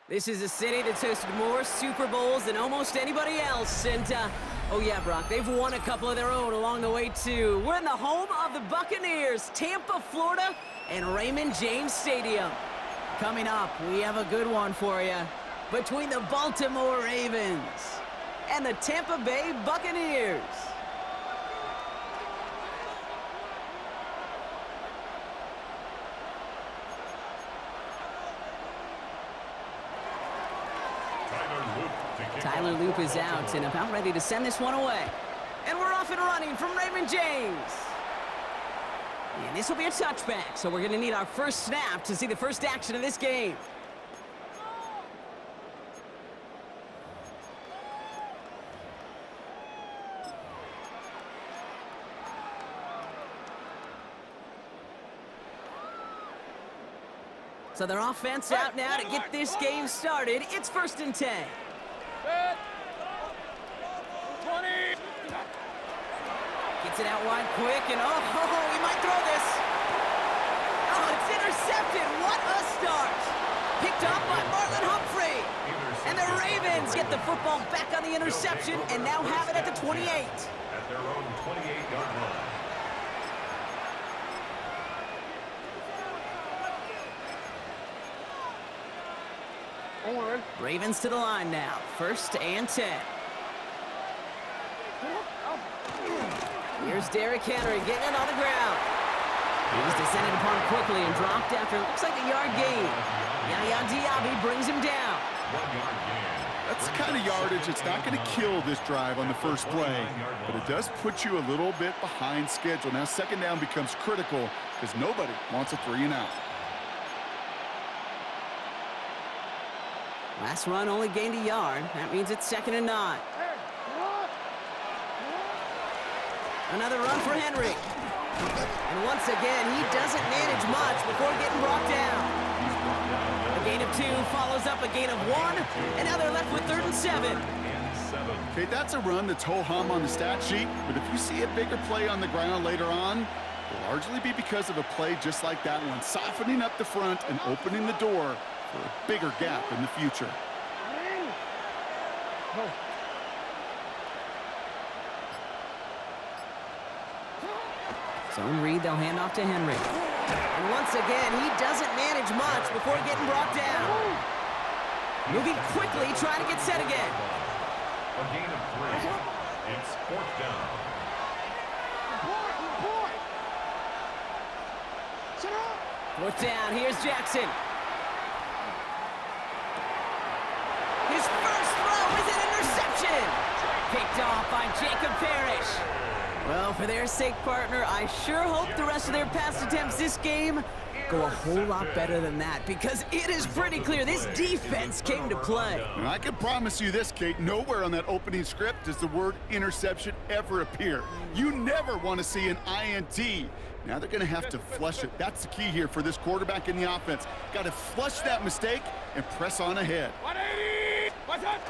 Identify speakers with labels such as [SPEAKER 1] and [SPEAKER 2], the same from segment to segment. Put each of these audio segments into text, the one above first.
[SPEAKER 1] This is a city that's hosted more Super Bowls than almost anybody else. And, oh yeah, Brock, they've won a couple of their own along the way, too. We're in the home of the Buccaneers, Tampa, Florida, and Raymond James Stadium. Coming up, we have a good one for you. Between the Baltimore Ravens and the Tampa Bay Buccaneers. Tyler Loop is out and about ready to send this one away. And we're off and running from Raymond James. And this will be a touchback, so we're going to need our first snap to see the first action of this game. So their offense out now to get this game started. It's 1st and 10.
[SPEAKER 2] 20.
[SPEAKER 1] Gets it out wide quick, and he might throw this. Oh, it's intercepted. What a start. Picked up by Marlon Humphrey. And the Ravens get the football back on the interception and now have it at the 28.
[SPEAKER 2] At their own 28-yard line.
[SPEAKER 1] Ravens to the line now. 1st and 10. Here's Derrick Henry getting it on the ground. He's descended upon quickly and dropped after, looks like a yard gain. Yaya Diaby brings him down.
[SPEAKER 2] 1 yard gain.
[SPEAKER 3] That's the kind of yardage that's not going to kill this drive on the first play, but it does put you a little bit behind schedule. Now 2nd down becomes critical because nobody wants a 3 and out.
[SPEAKER 1] Last run only gained a yard. That means it's 2nd and 9. Another run for Henry. And once again, he doesn't manage much before getting brought down. A gain of 2 follows up a gain of 1, and now they're left with 3rd and 7.
[SPEAKER 3] Okay, that's a run that's ho-hum on the stat sheet, but if you see a bigger play on the ground later on, it'll largely be because of a play just like that one, softening up the front and opening the door for a bigger gap in the future.
[SPEAKER 1] Zone read, they'll hand off to Henry. And once again, he doesn't manage much before getting brought down. Moving quickly, trying to get set again.
[SPEAKER 2] A gain of 3. It's 4th down.
[SPEAKER 1] 4th down, here's Jackson. His first throw is an interception. Picked off by Jacob Parrish. Well, for their sake, partner, I sure hope the rest of their pass attempts this game go a whole lot better than that, because it is pretty clear this defense came to play.
[SPEAKER 3] And I can promise you this, Kate, nowhere on that opening script does the word interception ever appear. You never want to see an INT. Now they're going to have to flush it. That's the key here for this quarterback in the offense. Got to flush that mistake and press on ahead.
[SPEAKER 2] 180. What's up?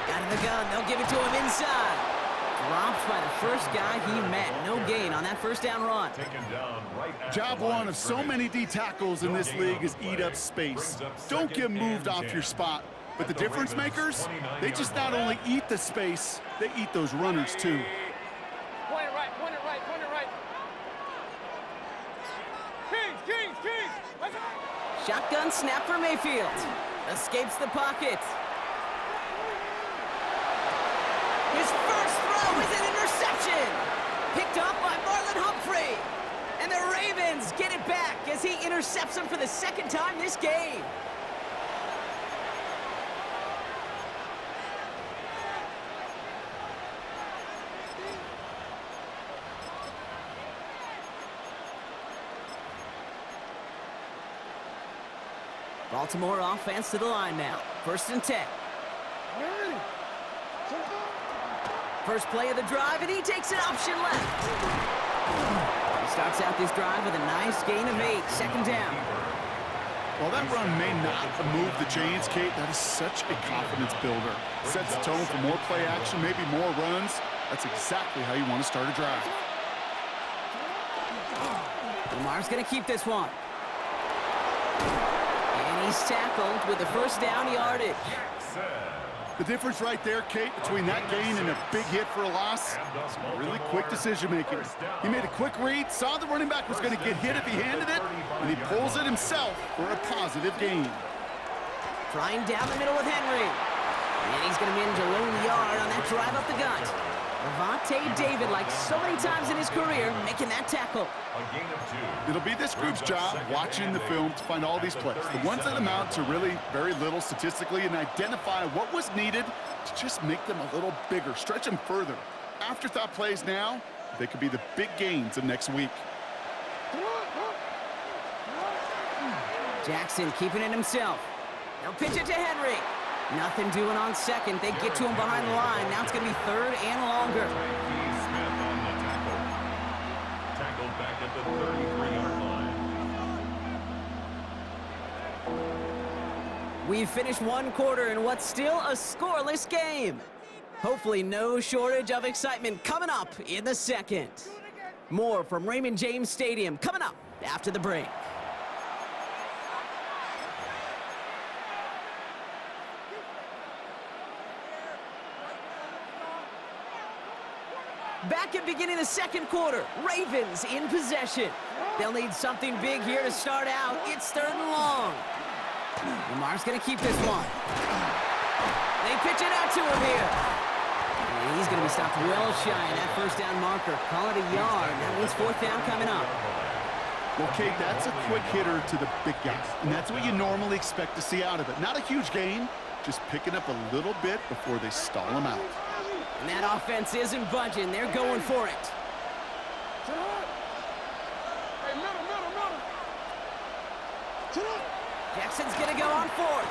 [SPEAKER 1] Out of the gun, they'll give it to him inside. Dropped by the first guy he met. No gain on that 1st down run.
[SPEAKER 2] Taken down right at
[SPEAKER 3] Job one of so many D tackles in this league is eat up space. Don't get moved off your spot. But the difference makers, they just not only eat the space, they eat those runners too.
[SPEAKER 2] Point it right, point it right, point it right. Kings. What's up?
[SPEAKER 1] Shotgun snap for Mayfield. Escapes the pocket. His first throw is an interception. Picked up by Marlon Humphrey. And the Ravens get it back as he intercepts him for the 2nd time this game. Baltimore offense to the line now. 1st and 10. First play of the drive, and he takes an option left. He starts out this drive with a nice gain of 8. 2nd down.
[SPEAKER 3] While that run may not move the chains, Kate, that is such a confidence builder. Sets the tone for more play action, maybe more runs. That's exactly how you want to start a drive.
[SPEAKER 1] Lamar's going to keep this one. And he He's tackled with the first down yardage.
[SPEAKER 3] The difference right there, Kate, between that gain and a big hit for a loss, really quick decision-making. He made a quick read, saw the running back was going to get hit if he handed it, and he pulls it himself for a positive gain.
[SPEAKER 1] Trying down the middle with Henry. And he's going to manage a lone yard on that drive up the gut. Levante David, like so many times in his career, making that tackle.
[SPEAKER 3] It'll be this group's job watching the film to find all these plays, the ones that amount to really very little statistically, and identify what was needed to just make them a little bigger, stretch them further. Afterthought plays now, they could be the big gains of next week.
[SPEAKER 1] Jackson keeping it himself. They'll pitch it to Henry. Nothing doing on second. They get to him behind the line. Now it's going to be third and longer.
[SPEAKER 2] Tackled back at the 33-yard line.
[SPEAKER 1] We've finished one quarter in what's still a scoreless game. Hopefully no shortage of excitement coming up in the second. More from Raymond James Stadium coming up after the break. Back at beginning of the second quarter, Ravens in possession. They'll need something big here to start out. It's third and long. Lamar's going to keep this one. They pitch it out to him here. And he's going to be stopped well shy of that first down marker. Call it a yard. That means fourth down coming up.
[SPEAKER 3] Well, Kate, that's a quick hitter to the big guys, and that's what you normally expect to see out of it. Not a huge gain, just picking up a little bit before they stall him out.
[SPEAKER 1] And that offense isn't budging. They're going for it. Jackson's going to go on fourth.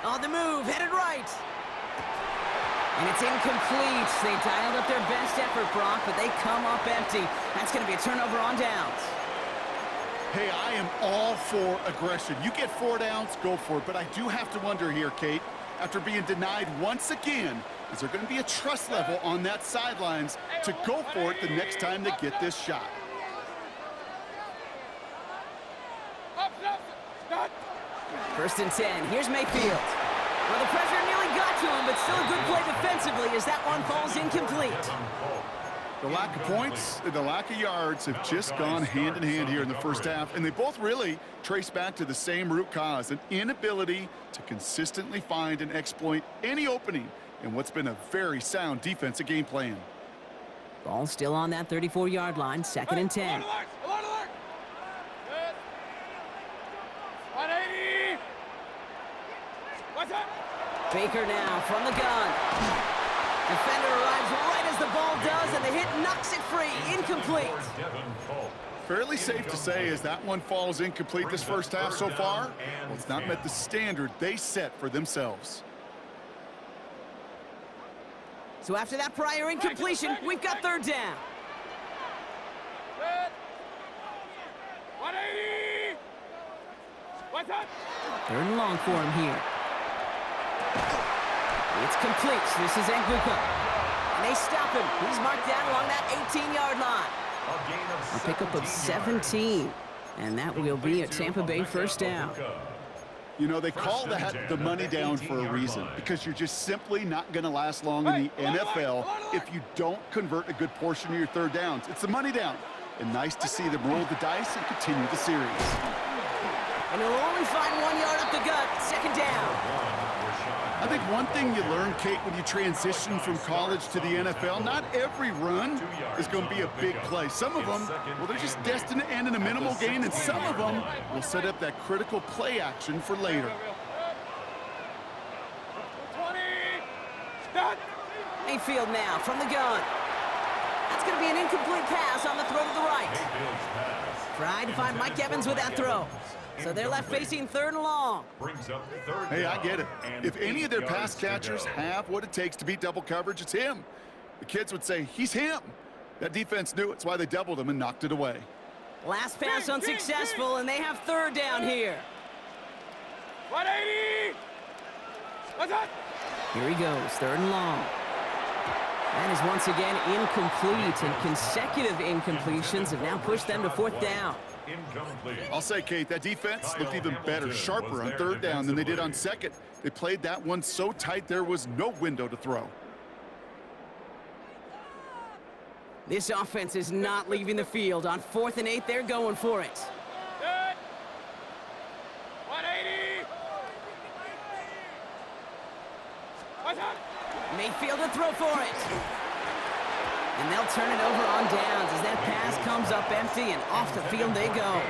[SPEAKER 1] On the move, headed right. And it's incomplete. They dialed up their best effort, Brock, but they come up empty. That's going to be a turnover on downs.
[SPEAKER 3] Hey, I am all for aggression. You get 4 downs, go for it. But I do have to wonder here, Kate, after being denied once again, is there going to be a trust level on that sidelines to go for it the next time they get this shot?
[SPEAKER 1] First and 10. Here's Mayfield. Well, the pressure nearly got to him, but still a good play defensively as that one falls incomplete.
[SPEAKER 3] The lack of points and the lack of yards have just gone hand in hand here in the first half, and they both really trace back to the same root cause, an inability to consistently find and exploit any opening in what's been a very sound defensive game plan.
[SPEAKER 1] Ball still on that 34-yard line, second and 10. Baker now from the gun. Defender arrives right as the ball does, and the hit knocks it free. Incomplete.
[SPEAKER 3] Fairly safe to say as that one falls incomplete this first half so far, well, it's not met the standard they set for themselves.
[SPEAKER 1] So after that prior incompletion, we've got third down.
[SPEAKER 4] 180. What's up?
[SPEAKER 1] Third and long for him here. It's complete. This is Nguka. And they stop him. He's marked down along that 18-yard line. A pickup of 17. And that will be a Tampa Bay first down.
[SPEAKER 3] You know, they call that the money down for a reason, because you're just simply not going to last long in the NFL if you don't convert a good portion of your third downs. It's the money down. And nice to see them roll the dice and continue the series.
[SPEAKER 1] And he'll only find 1 yard up the gut. Second down.
[SPEAKER 3] I think one thing you learn, Kate, when you transition from college to the NFL, not every run is going to be a big play. Some of them, well, they're just destined to end in a minimal gain, and some of them will set up that critical play action for later.
[SPEAKER 4] 20. Start.
[SPEAKER 1] Mayfield now from the gun. That's going to be an incomplete pass on the throw to the right. Tried to find Mike Evans with that throw. So they're left facing third and long.
[SPEAKER 3] Hey, I get it. If any of their pass catchers have what it takes to beat double coverage, it's him. The kids would say, he's him. That defense knew it. It's why they doubled him and knocked it away.
[SPEAKER 1] Last pass unsuccessful, and they have third down here.
[SPEAKER 4] 180. What's up?
[SPEAKER 1] Here he goes, third and long. That is once again incomplete, and consecutive incompletions have now pushed them to fourth down.
[SPEAKER 2] incomplete.
[SPEAKER 3] I'll say, Kate, that defense looked even better, sharper on third down than they did on second. They played that one so tight there was no window to throw.
[SPEAKER 1] This offense is not leaving the field. On 4th and 8, they're going for it.
[SPEAKER 4] Good. 180. What's up?
[SPEAKER 1] Mayfield to throw for it. And they'll turn it over on downs as that pass comes up empty, and off the field they go.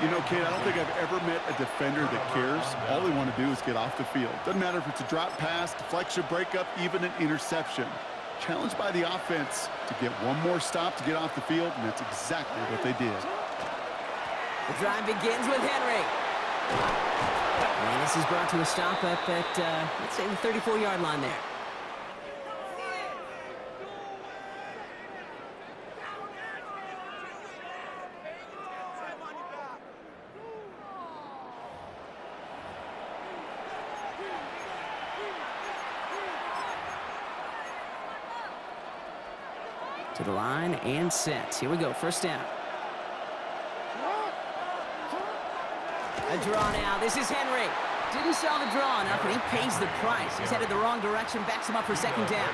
[SPEAKER 3] You know, Kate, I don't think I've ever met a defender that cares. All they want to do is get off the field. Doesn't matter if it's a drop pass, deflection, breakup, even an interception. Challenged by the offense to get one more stop to get off the field, and that's exactly what they did.
[SPEAKER 1] The drive begins with Henry. And this is brought to a stop up at, let's say, the 34-yard line there. To the line and set. Here we go, first down. A draw now. This is Henry. Didn't sell the draw enough, and he pays the price. He's headed the wrong direction, backs him up for second down.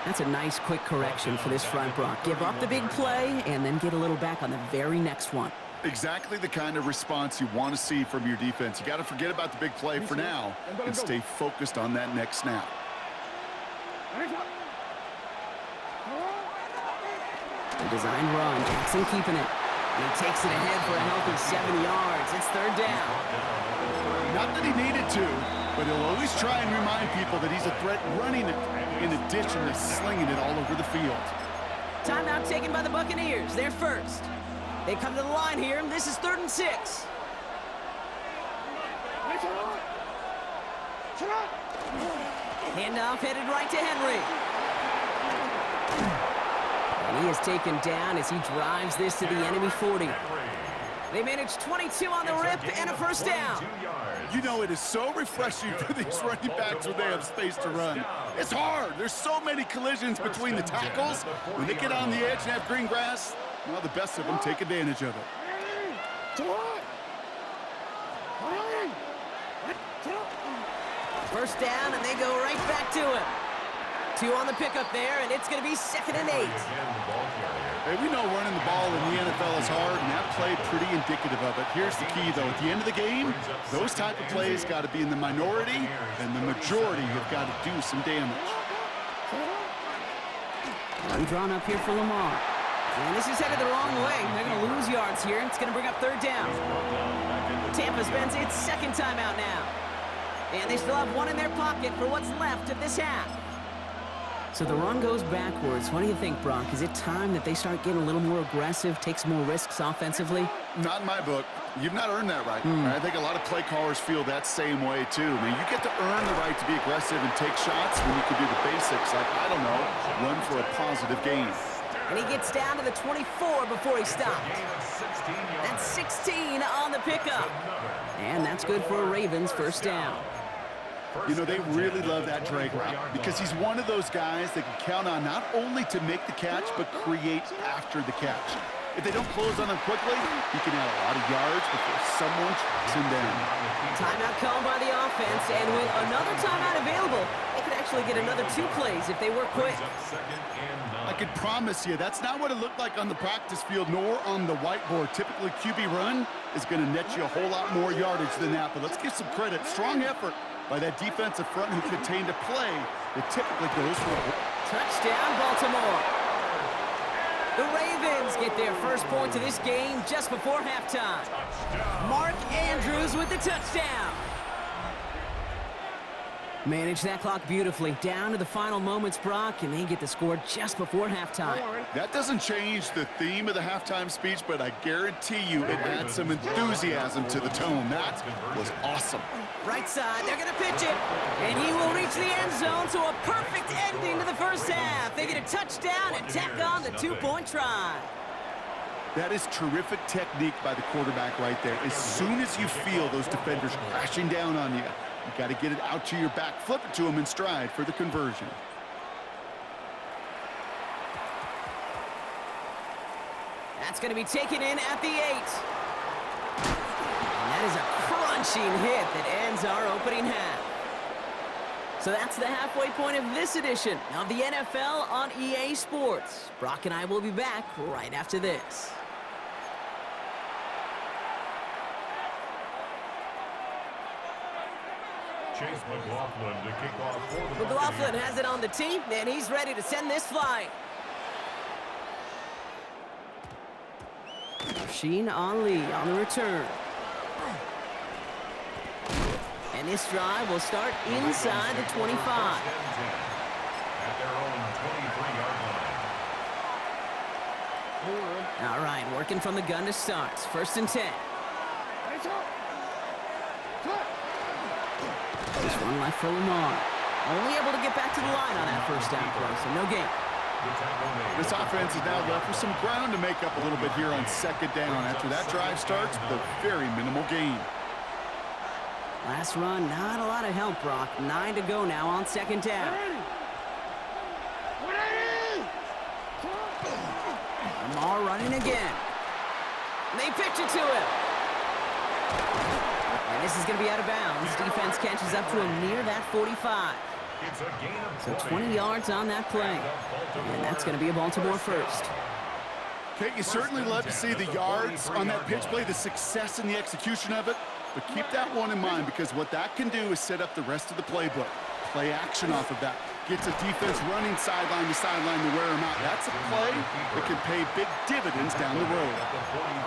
[SPEAKER 1] That's a nice, quick correction for this front, Brock. Give up the big play, and then get a little back on the very next one.
[SPEAKER 3] Exactly the kind of response you want to see from your defense. You got to forget about the big play for now and stay focused on that next snap.
[SPEAKER 1] A design run. Jackson keeping it. And he takes it ahead for a healthy 7 yards. It's third down.
[SPEAKER 3] Not that he needed to, but he'll always try and remind people that he's a threat running it in addition to slinging it all over the field.
[SPEAKER 1] Timeout taken by the Buccaneers. They're first. They come to the line here. This is 3rd and 6. Handoff headed right to Henry. And he is taken down as he drives this to the enemy 40. They manage 22 on the rip and a first down.
[SPEAKER 3] You know, it is so refreshing for these running backs when they have space to run. It's hard. There's so many collisions between the tackles. When they get on the edge and have green grass, well, the best of them take advantage of it.
[SPEAKER 1] First down, and they go right back to him. 2 on the pickup there, and it's going to be 2nd and 8.
[SPEAKER 3] Hey, we know running the ball in the NFL is hard, and that play pretty indicative of it. Here's the key, though. At the end of the game, those type of plays got to be in the minority, and the majority have got to do some damage.
[SPEAKER 1] Run drawn up here for Lamar. And this is headed the wrong way. They're going to lose yards here. It's going to bring up 3rd down. Tampa spends its 2nd timeout now. And they still have 1 in their pocket for what's left of this half. So the run goes backwards. What do you think, Brock? Is it time that they start getting a little more aggressive, take some more risks offensively?
[SPEAKER 3] Not in my book. You've not earned that right. I think a lot of play callers feel that same way, too. I mean, you get to earn the right to be aggressive and take shots when you can do the basics, like, I don't know, run for a positive gain.
[SPEAKER 1] And he gets down to the 24 before he stopped. That's 16 on the pickup. And that's good for a Ravens first down.
[SPEAKER 3] You know, they really love that drag route because he's one of those guys that can count on not only to make the catch, but create after the catch. If they don't close on him quickly, he can add a lot of yards before someone tracks him down.
[SPEAKER 1] Timeout called by the offense, and with another timeout available, they could actually get another 2 plays if they work quick.
[SPEAKER 3] I can promise you that's not what it looked like on the practice field nor on the whiteboard. Typically, QB run is going to net you a whole lot more yardage than that, but let's give some credit. Strong effort by that defensive front who contained a play that typically goes for a
[SPEAKER 1] touchdown, Baltimore. The Ravens get their first point of this game just before halftime. Mark Andrews with the touchdown. Manage that clock beautifully. Down to the final moments, Brock, and they get the score just before halftime.
[SPEAKER 3] That doesn't change the theme of the halftime speech, but I guarantee you it adds some enthusiasm to the tone. That was awesome.
[SPEAKER 1] Right side, they're going to pitch it, and he will reach the end zone, so a perfect ending to the first half. They get a touchdown and tack on the 2-point try.
[SPEAKER 3] That is terrific technique by the quarterback right there. As soon as you feel those defenders crashing down on you, you got to get it out to your back, flip it to them in stride for the conversion.
[SPEAKER 1] That's going to be taken in at the 8. And that is a crunching hit that ends our opening half. So that's the halfway point of this edition of the NFL on EA Sports. Brock and I will be back right after this.
[SPEAKER 2] Chase McLaughlin to kick off for the
[SPEAKER 1] McLaughlin
[SPEAKER 2] Buccaneers.
[SPEAKER 1] has it on the tee, and he's ready to send this flying. Sheen Ali on the return. And this drive will start inside the 25.
[SPEAKER 2] At their own 23-yard line.
[SPEAKER 1] All right, working from the gun to start. 1st and 10. Just one left for Lamar. Only able to get back to the line on that 1st down play, so no gain.
[SPEAKER 3] This offense is now left with some ground to make up a little bit here on 2nd down. After that drive starts with a very minimal gain.
[SPEAKER 1] Last run, not a lot of help, Brock. 9 to go now on 2nd down. Lamar running again. They pitch it to him. And this is going to be out of bounds. Defense catches up to him near that 45.
[SPEAKER 2] It's a gain of
[SPEAKER 1] So 20 yards on that play. And that's going to be a Baltimore first.
[SPEAKER 3] Kate, you certainly love to see the yards on that pitch play, the success in the execution of it. But keep that one in mind, because what that can do is set up the rest of the playbook. Play action off of that. Gets a defense running sideline to sideline to wear them out. That's a play that can pay big dividends down the road.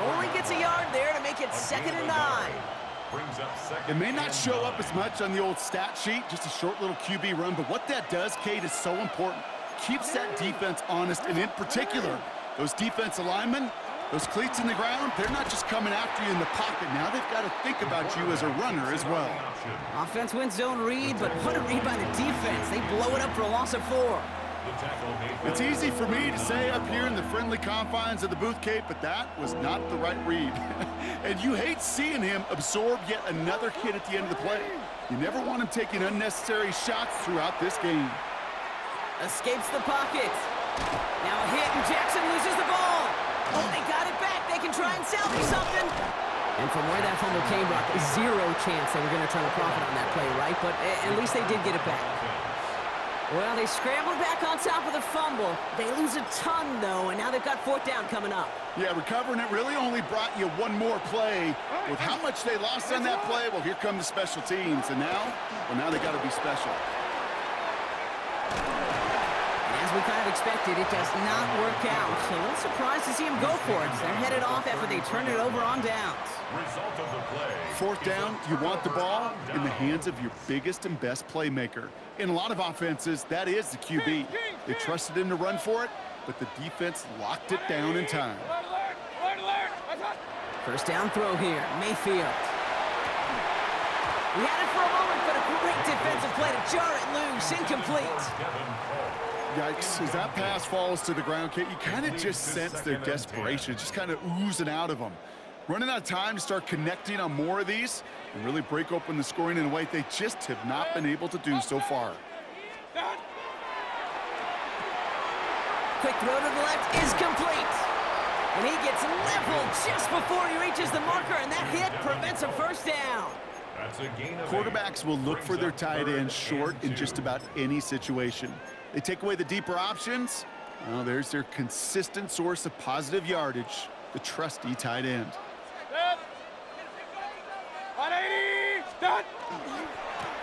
[SPEAKER 1] Only gets a yard there to make it 2nd and 9.
[SPEAKER 3] It may not show up as much on the old stat sheet, just a short little QB run, but what that does, Kate, is so important. Keeps that defense honest, and in particular, those defensive linemen, those cleats in the ground, they're not just coming after you in the pocket. Now they've got to think about you as a runner as well.
[SPEAKER 1] Offense wins zone read, but what a read by the defense. They blow it up for a loss of 4.
[SPEAKER 3] It's easy for me to say up here in the friendly confines of the booth, Kate, but that was not the right read. And you hate seeing him absorb yet another hit at the end of the play. You never want him taking unnecessary shots throughout this game.
[SPEAKER 1] Escapes the pocket. Now a hit, and Jackson loses the ball. Oh, they got it back. They can try and salvage something. And from where that fumble came, Brock, zero chance they were going to try to profit on that play, right? But at least they did get it back. Well, they scrambled back on top of the fumble. They lose a ton, though, and now they've got 4th down coming up.
[SPEAKER 3] Yeah, recovering it really only brought you one more play. With how much they lost on that play, well, here come the special teams. And now, well, now they got to be special.
[SPEAKER 1] And as we kind of expected, it does not work out. So a little surprised to see him go for it. They're headed off after they turn it over on downs.
[SPEAKER 2] Result of the play.
[SPEAKER 3] 4th down, you want the ball in the hands of your biggest and best playmaker. In a lot of offenses, that is the QB. They trusted him to run for it, but the defense locked it down in time.
[SPEAKER 1] 1st down throw here, Mayfield. We had it for a moment, but a great defensive play to jar it loose, incomplete.
[SPEAKER 3] Yikes, as that pass falls to the ground, Kate, you kind of just sense their desperation, just kind of oozing out of them. Running out of time to start connecting on more of these and really break open the scoring in a way they just have not been able to do so far.
[SPEAKER 1] Quick throw to the left is complete. And he gets leveled just before he reaches the marker, and that hit prevents a 1st down.
[SPEAKER 2] That's a gain of 8.
[SPEAKER 3] Quarterbacks will look for their tight end short in just about any situation. They take away the deeper options. Well, there's their consistent source of positive yardage, the trusty tight end.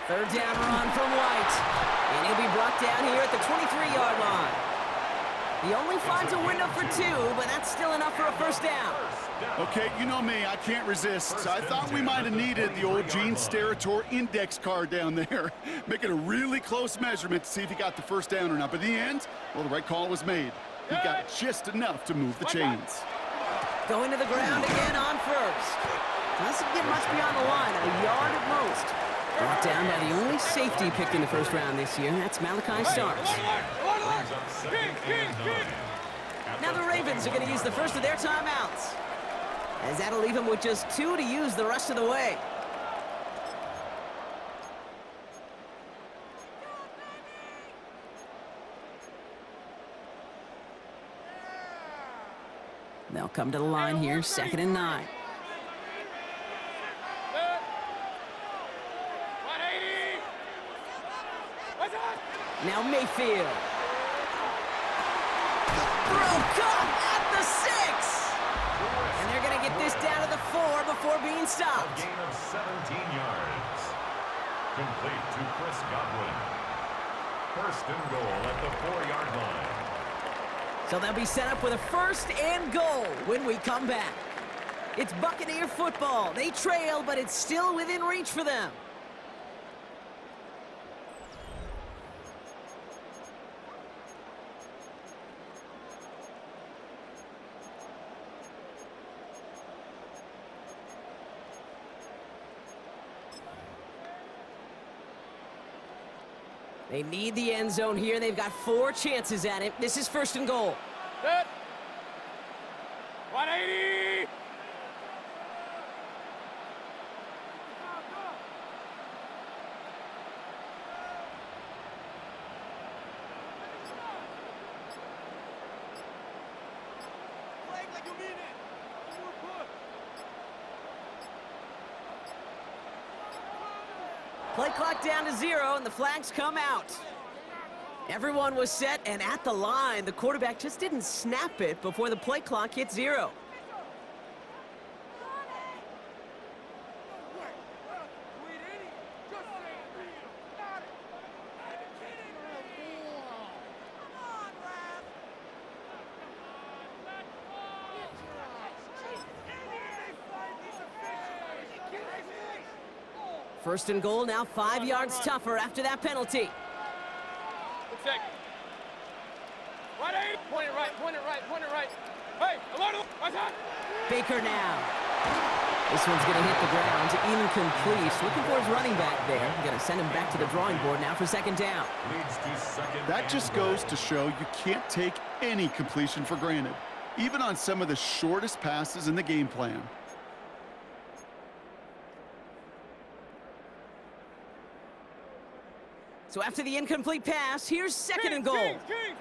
[SPEAKER 1] 3rd down run from White. And he'll be brought down here at the 23-yard line. He only finds a window for 2, but that's still enough for a 1st down.
[SPEAKER 3] Okay, you know me, I can't resist. I thought we might have needed the old Gene Steratore index card down there. Making a really close measurement to see if he got the 1st down or not. But in the end, well, the right call was made. He got just enough to move the chains.
[SPEAKER 1] Going to the ground again on 1st. Doesn't get much beyond the line, a yard at most. Brought down by the only safety picked in the 1st round this year. That's Malachi Starks. Now the Ravens are going to use the first of their timeouts, as that'll leave them with just 2 to use the rest of the way. They'll come to the line here, 2nd and 9.
[SPEAKER 4] Good. 180. What's that?
[SPEAKER 1] Now Mayfield. Throw caught at the 6. And they're going to get this down to the 4 before being
[SPEAKER 2] A
[SPEAKER 1] stopped.
[SPEAKER 2] gain of 17 yards. Complete to Chris Godwin. 1st and goal at the 4-yard line.
[SPEAKER 1] So they'll be set up with a 1st and goal when we come back. It's Buccaneer football. They trail, but it's still within reach for them. They need the end zone here. They've got 4 chances at it. This is 1st and goal.
[SPEAKER 4] Good. 180.
[SPEAKER 1] Play clock down to 0, and the flags come out. Everyone was set and at the line. The quarterback just didn't snap it before the play clock hit 0. First and goal, now 5 yards tougher after that penalty.
[SPEAKER 4] Good second. 180. Point it right, point it right, point it right. Hey, alert, what's that?
[SPEAKER 1] Baker now. This one's going to hit the ground, incomplete. Looking for his running back there. Going to send him back to the drawing board now for 2nd down.
[SPEAKER 2] Leads to 2nd.
[SPEAKER 3] That just goes to show you can't take any completion for granted, even on some of the shortest passes in the game plan.
[SPEAKER 1] So after the incomplete pass, here's 2nd and goal.
[SPEAKER 4] Good.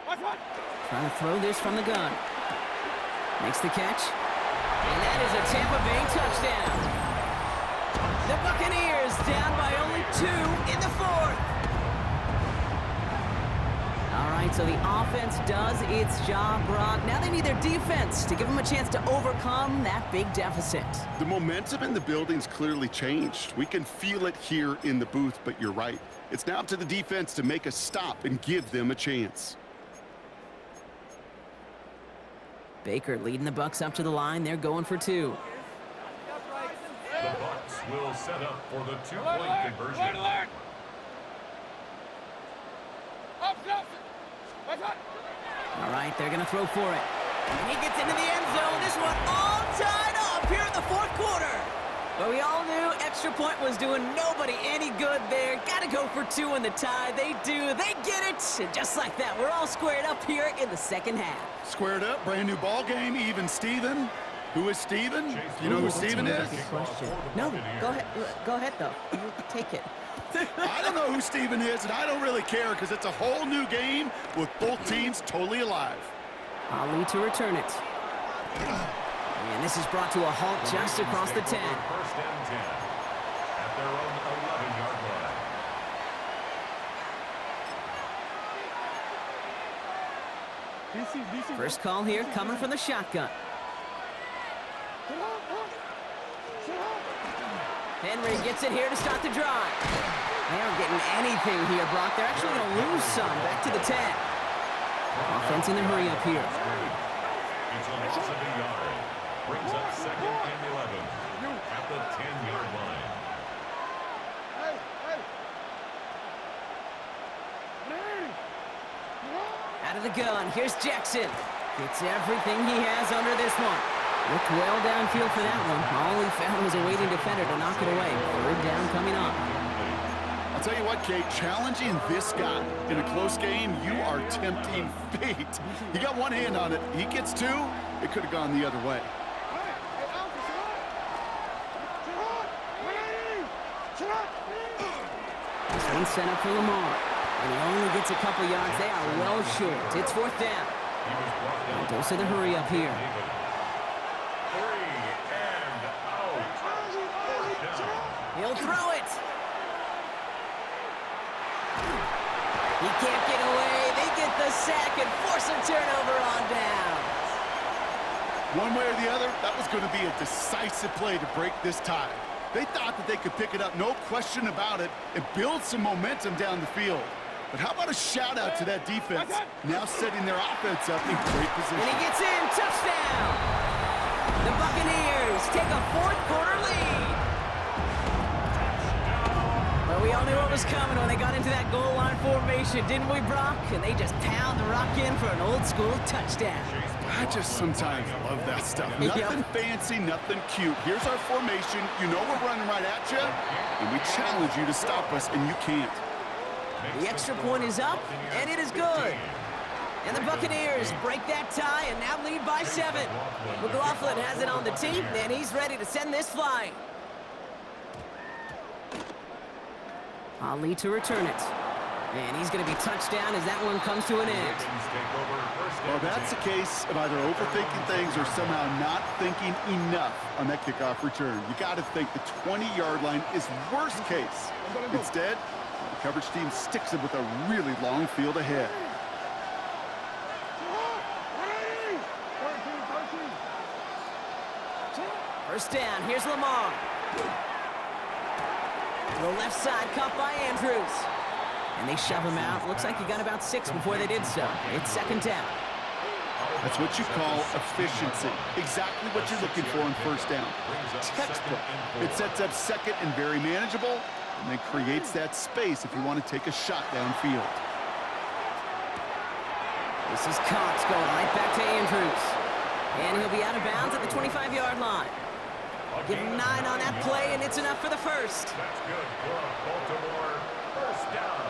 [SPEAKER 4] What's that?
[SPEAKER 1] Trying to throw this from the gun. Makes the catch. And that is a Tampa Bay touchdown. The Buccaneers down by only 2 in the 4th. All right, so the offense does its job, Brock. Now they need their defense to give them a chance to overcome that big deficit.
[SPEAKER 3] The momentum in the building's clearly changed. We can feel it here in the booth, but you're right. It's now up to the defense to make a stop and give them a chance.
[SPEAKER 1] Baker leading the Bucs up to the line. They're going for 2.
[SPEAKER 2] The Bucs will set up for the 2-point
[SPEAKER 4] Alert,
[SPEAKER 2] conversion.
[SPEAKER 4] alert. Up, up. What's that?
[SPEAKER 1] All right, they're going to throw for it. And he gets into the end zone. This one all tied up here in the 4th quarter. But we all knew extra point was doing nobody any good there. Got to go for 2 in the tie. They do. They get it. And just like that, we're all squared up here in the 2nd half.
[SPEAKER 3] Squared up, brand new ball game, even Steven. Who is Steven? Do you know who Steven is?
[SPEAKER 1] No, go ahead. Go ahead, though. Take it.
[SPEAKER 3] I don't know who Steven is, and I don't really care because it's a whole new game with both teams totally alive.
[SPEAKER 1] Ali to return it. And this is brought to a halt just across the 10.
[SPEAKER 2] 1st and 10 at their own 11-yard line.
[SPEAKER 1] First call here coming from the shotgun. Henry gets it here to start the drive. They aren't getting anything here, Brock. They're actually going to lose some. Back to the 10. Offense in the hurry up here.
[SPEAKER 2] It's a loss of a yard. Brings up 2nd and 11 at the 10-yard line.
[SPEAKER 1] Out of the gun. Here's Jackson. Gets everything he has under this one. Looked well downfield for that one. All he found was a waiting defender to knock it away. 3rd down coming up.
[SPEAKER 3] I'll tell you what, Kate, challenging this guy in a close game, you are tempting fate. He got one hand on it. He gets 2. It could have gone the other way.
[SPEAKER 1] This one's sent up for Lamar. And he only gets a couple yards. They are well short. It's 4th down. Dose of the hurry up here.
[SPEAKER 2] 3 and out. Fourth down.
[SPEAKER 1] He'll throw it. He can't get away. They get the sack and force a turnover on downs.
[SPEAKER 3] One way or the other, that was going to be a decisive play to break this tie. They thought that they could pick it up, no question about it, and build some momentum down the field. But how about a shout-out to that defense, now setting their offense up in great position.
[SPEAKER 1] And he gets in. Touchdown. The Buccaneers take a fourth-quarter lead. Well, we all knew what was coming when they got into that goal line formation, didn't we, Brock? And they just pound the rock in for an old-school touchdown.
[SPEAKER 3] I just sometimes love that stuff. Nothing fancy, nothing cute. Here's our formation. You know we're running right at you, and we challenge you to stop us, and you can't.
[SPEAKER 1] The extra point is up, and it is good. And the Buccaneers break that tie and now lead by 7. McLaughlin has it on the tee, and he's ready to send this flying. Ali to return it. And he's going to be touched down as that one comes to an end.
[SPEAKER 3] Well, that's a case of either overthinking things or somehow not thinking enough on that kickoff return. You got to think the 20-yard line is worst case. Instead, the coverage team sticks it with a really long field ahead.
[SPEAKER 1] First down, here's Lamar. To the left side, caught by Andrews. And they shove him out. Looks like he got about 6 before they did so. It's second down.
[SPEAKER 3] That's what you call efficiency. Exactly what you're looking for on first down. Textbook. It sets up second and very manageable, and then creates that space if you want to take a shot downfield.
[SPEAKER 1] This is Cox going right back to Andrews. And he'll be out of bounds at the 25-yard line. Give him 9 on that play, and it's enough for the first.
[SPEAKER 2] That's good for Baltimore. First down.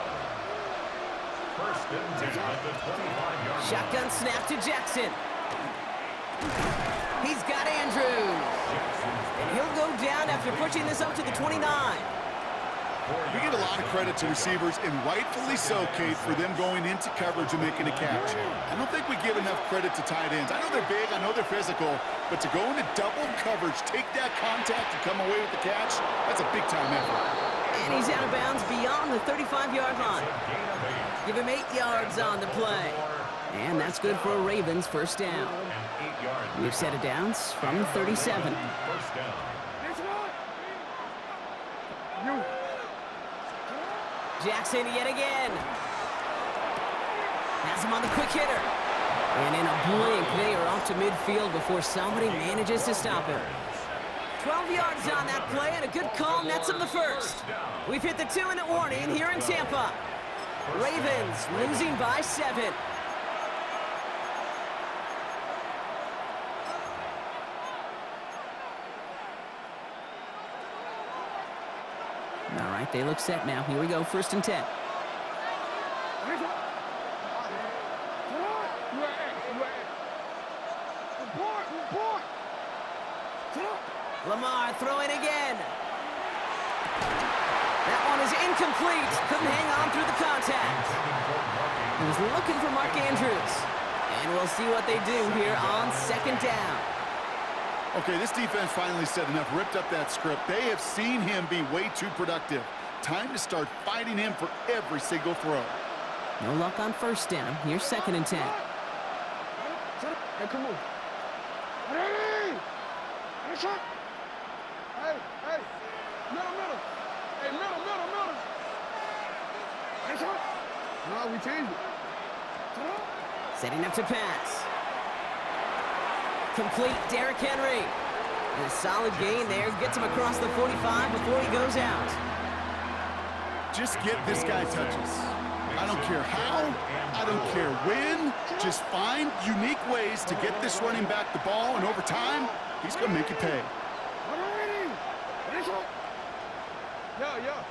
[SPEAKER 2] First and 10 at the 25-yard line.
[SPEAKER 1] Shotgun snap to Jackson. He's got Andrews. And he'll go down after pushing this up to the 29.
[SPEAKER 3] We get a lot of credit to receivers, and rightfully so, Kate, for them going into coverage and making a catch. I don't think we give enough credit to tight ends. I know they're big, I know they're physical, but to go into double coverage, take that contact, and come away with the catch, that's a big-time effort.
[SPEAKER 1] And he's out of bounds beyond the 35-yard line. Give him 8 yards on the play. And that's good for a Ravens first down. We've set it downs from 37.
[SPEAKER 2] First down.
[SPEAKER 1] Jackson yet again. Has him on the quick hitter. And in a blink, they are off to midfield before somebody manages to stop him. 12 yards on that play, and a good call nets him the first. We've hit the 2-minute warning here in Tampa. Ravens losing by 7. All right, they look set now. Here we go, first and 10. Lamar throwing again. That one is incomplete. Couldn't hang on through the contact. He was looking for Mark Andrews. And we'll see what they do here on second down.
[SPEAKER 3] Okay, this defense finally said enough, ripped up that script. They have seen him be way too productive. Time to start fighting him for every single throw.
[SPEAKER 1] No luck on first down. Here's second and 10.
[SPEAKER 4] Hey, come on. Hey! Hey, shot! Hey, hey! Middle! Hey, middle! Hey, shot! No, we changed it.
[SPEAKER 1] Setting up to pass. Complete, Derrick Henry. And a solid gain there. Gets him across the 45 before he goes out.
[SPEAKER 3] Just get this guy touches. I don't care how, I don't care when. Just find unique ways to get this running back the ball, and over time, he's going to make you pay.
[SPEAKER 4] Yeah.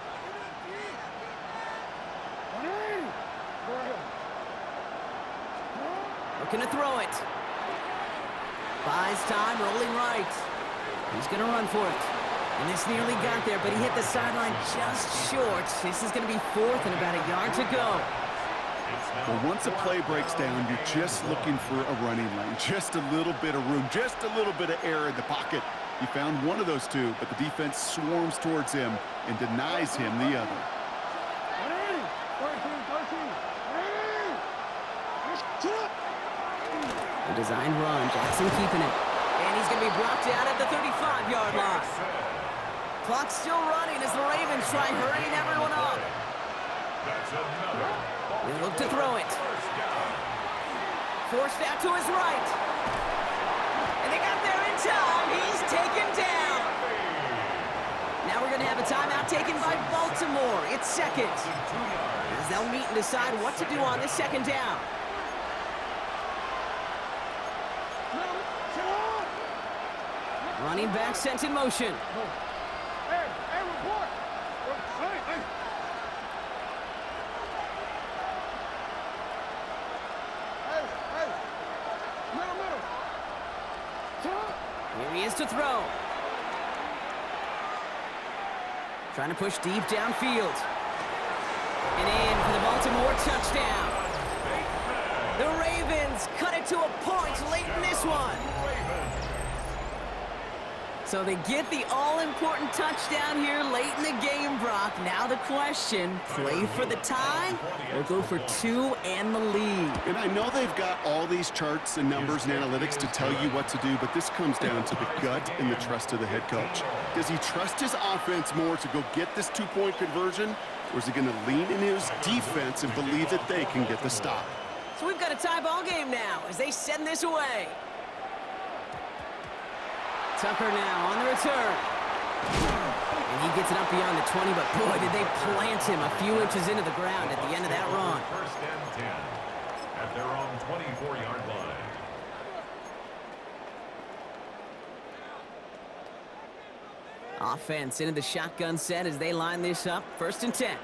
[SPEAKER 1] Looking to throw it. Buys time, rolling right. He's going to run for it. And this nearly got there, but he hit the sideline just short. This is going to be fourth and about a yard to go.
[SPEAKER 3] Well, once a play breaks down, you're just looking for a running lane, just a little bit of room, just a little bit of air in the pocket. He found one of those two, but the defense swarms towards him and denies him the other.
[SPEAKER 1] A designed run, Jackson keeping it. And he's going to be brought down at the 35-yard line. Clock's still running as the Ravens try hurrying everyone up. They look to throw it. Forced out to his right. And they got there in time. He's taken down. Now we're going to have a timeout taken by Baltimore. It's second. As they'll meet and decide what to do on this second down. Running back sent in motion.
[SPEAKER 4] Hey, report.
[SPEAKER 1] Here he is to throw. Trying to push deep downfield. And in for the Baltimore touchdown. The Ravens cut it to a point late in this one. So they get the all-important touchdown here late in the game, Brock. Now the question, play for the tie or go for two and the lead?
[SPEAKER 3] And I know they've got all these charts and numbers and analytics to tell you what to do, but this comes down to the gut and the trust of the head coach. Does he trust his offense more to go get this two-point conversion, or is he going to lean in his defense and believe that they can get the stop?
[SPEAKER 1] So we've got a tie ball game now as they send this away. Tucker now on the return. And he gets it up beyond the 20, but boy, did they plant him a few inches into the ground at the end of that run.
[SPEAKER 2] First and 10 at their own 24-yard line.
[SPEAKER 1] Offense into the shotgun set as they line this up. First and 10.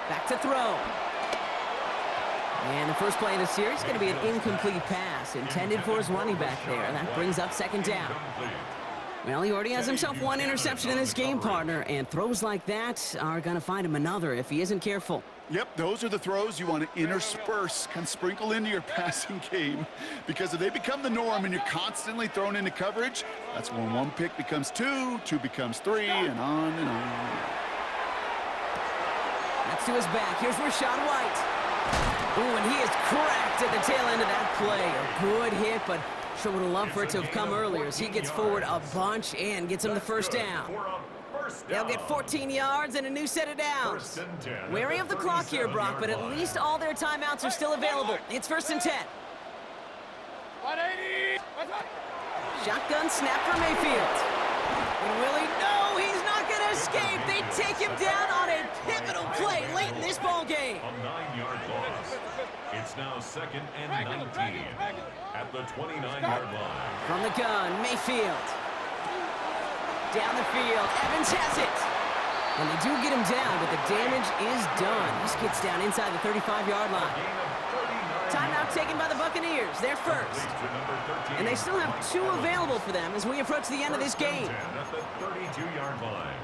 [SPEAKER 1] Back to throw. And the first play of the series is going to be an incomplete pass intended for his running back there. And that brings up second down. Well, he already has himself one interception in this game, partner, and throws like that are going to find him another if he isn't careful.
[SPEAKER 3] Yep, those are the throws you want to intersperse, kind of sprinkle into your passing game, because if they become the norm and you're constantly thrown into coverage, that's when one pick becomes two, two becomes three, and on and on.
[SPEAKER 1] That's to his back. Here's Rachaad White. Ooh, and he is cracked at the tail end of that play. A good hit, but sure would have loved for it to have come earlier as he gets forward a bunch and gets him the first down. They'll get 14 yards and a new set of downs. Wary of the clock here, Brock, but at least all their timeouts are still available. It's first and 10.
[SPEAKER 4] 180.
[SPEAKER 1] Shotgun snap for Mayfield. And Willie, no, he's not going to escape. They take him down on a pivotal play late in this ball game.
[SPEAKER 2] A 9-yard loss. It's now second and 19 at the 29-yard line.
[SPEAKER 1] From the gun, Mayfield. Down the field, Evans has it. And they do get him down, but the damage is done. This gets down inside the 35-yard line. Timeout taken by the Buccaneers. They're first. And they still have two available for them as we approach the end of this game.
[SPEAKER 2] At the 32-yard line.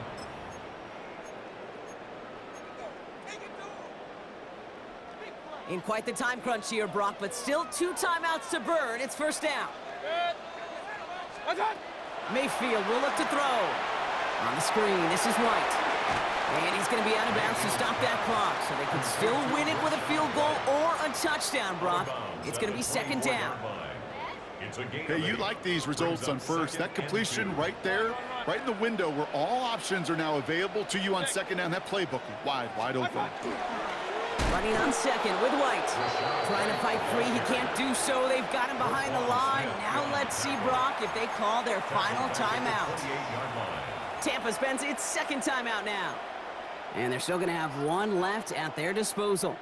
[SPEAKER 1] In quite the time crunch here, Brock, but still two timeouts to burn. It's first down. Mayfield will look to throw. On the screen, this is White. And he's going to be out of bounds to stop that clock, so they can still win it with a field goal or a touchdown, Brock. It's going to be second down.
[SPEAKER 3] Hey, you like these results on first. That completion right there, right in the window where all options are now available to you on second down. That playbook wide open.
[SPEAKER 1] Running on second with White. Trying to fight free. He can't do so. They've got him behind the line. Now let's see, Brock, if they call their final timeout. Tampa spends its second timeout now. And they're still going to have one left at their disposal.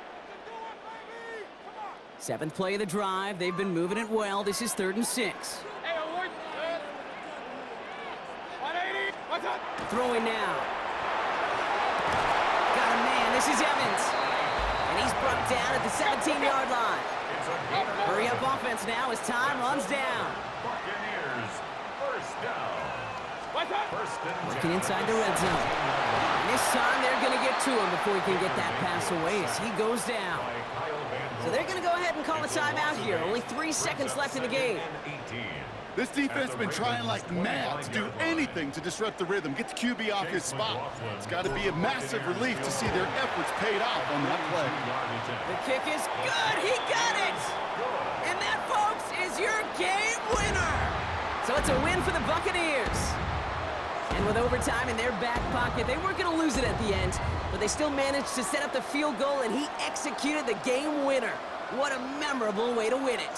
[SPEAKER 1] Seventh play of the drive. They've been moving it well. This is 3rd and 6. Throwing now. Got a man. This is Evans. And he's brought down at the 17-yard line. Hurry up offense now as time runs down.
[SPEAKER 2] Buccaneers, first down.
[SPEAKER 1] Looking inside the red zone. And this time they're going to get to him before he can get that pass away as he goes down. So they're going to go ahead and call a timeout here. Only 3 seconds left in the game.
[SPEAKER 3] This defense has been trying like mad to do anything to disrupt the rhythm, get the QB off his spot. It's got to be a massive relief to see their efforts paid off on that play.
[SPEAKER 1] The kick is good. He got it. And that, folks, is your game winner. So it's a win for the Buccaneers. And with overtime in their back pocket, they weren't going to lose it at the end, but they still managed to set up the field goal, and he executed the game winner. What a memorable way to win it.